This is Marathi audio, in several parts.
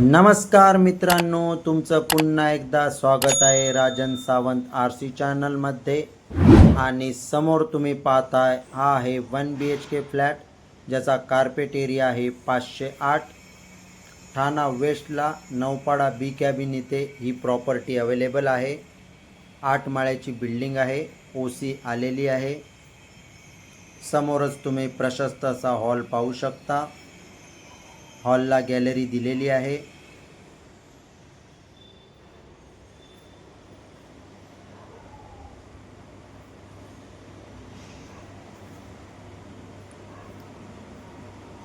नमस्कार मित्रांनो, तुमचं पुन्हा एकदा स्वागत आहे राजन सावंत आरसी चॅनलमध्ये। आणि समोर तुम्ही पाहताय हा आहे 1 BHK फ्लॅट, ज्याचा कार्पेट एरिया आहे 508। ठाणा वेस्टला नौपाडा बी कॅबिन इथे ही प्रॉपर्टी अवेलेबल आहे। 8 माळ्याची बिल्डिंग आहे, ओसी आलेली आहे। समोरच तुम्ही प्रशस्त असा हॉल पाहू शकता। हॉलला गॅलरी दिलेली आहे।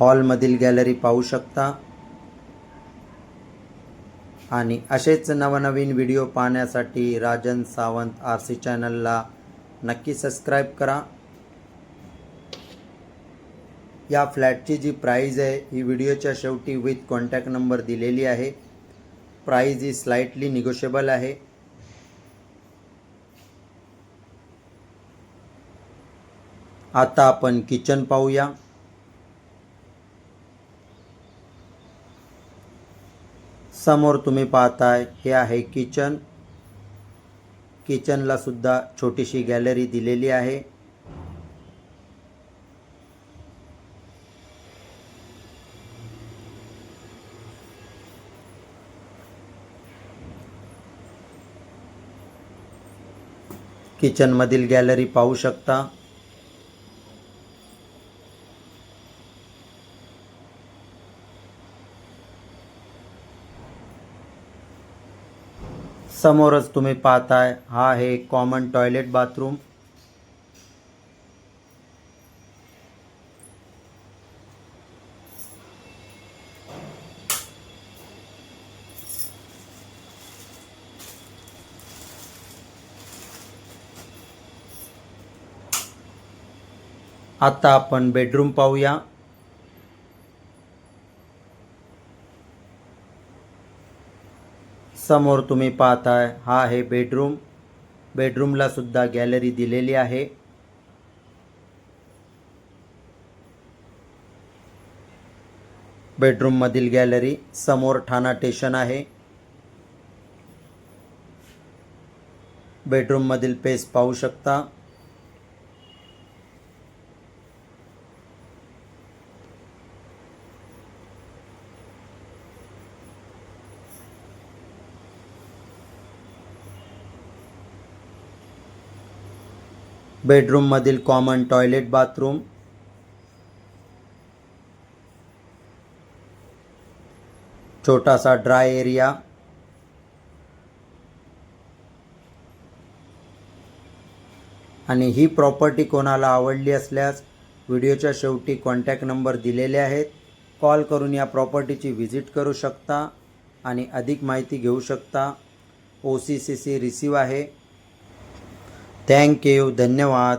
हॉलमधील गॅलरी पाहू शकता। आणि असेच नवनवीन व्हिडिओ पाहण्यासाठी राजन सावंत आरसी चॅनलला नक्की सबस्क्राइब करा। या फ्लॅटची जी प्राइस आहे ही व्हिडिओच्या शेवटी विथ कॉन्टॅक्ट नंबर दिलेली आहे। प्राइस ही स्लाइटली निगोशिएबल आहे। आता आपण किचन पाहूया। समोर तुम्ही पाहताय हे आहे किचन। किचनला सुद्धा छोटीशी गॅलरी दिलेली आहे। किचन मधील गॅलरी पाहू शकता। समोरच तुम्ही पाहताय हा आहे कॉमन टॉयलेट बाथरूम। आता आपण बेडरूम पाहूया। समोर तुम्ही पाहताय हा आहे बेडरूम। बेडरूमला सुद्धा गॅलरी दिलेली आहे। बेडरूम मधील गॅलरी समोर ठाणा स्टेशन आहे। बेडरूम मधील पेस पाहू शकता। बेडरूम मधील कॉमन टॉयलेट बाथरूम। छोटासा ड्राय एरिया। आणि ही प्रॉपर्टी कोणाला आवडली असल्यास व्हिडिओच्या शेवटी कॉन्टॅक्ट नंबर दिलेले आहेत। कॉल करून या प्रॉपर्टीची व्हिजिट करू शकता आणि अधिक माहिती घेऊ शकता। OCCC रिसीव आहे। थँक यू, धन्यवाद।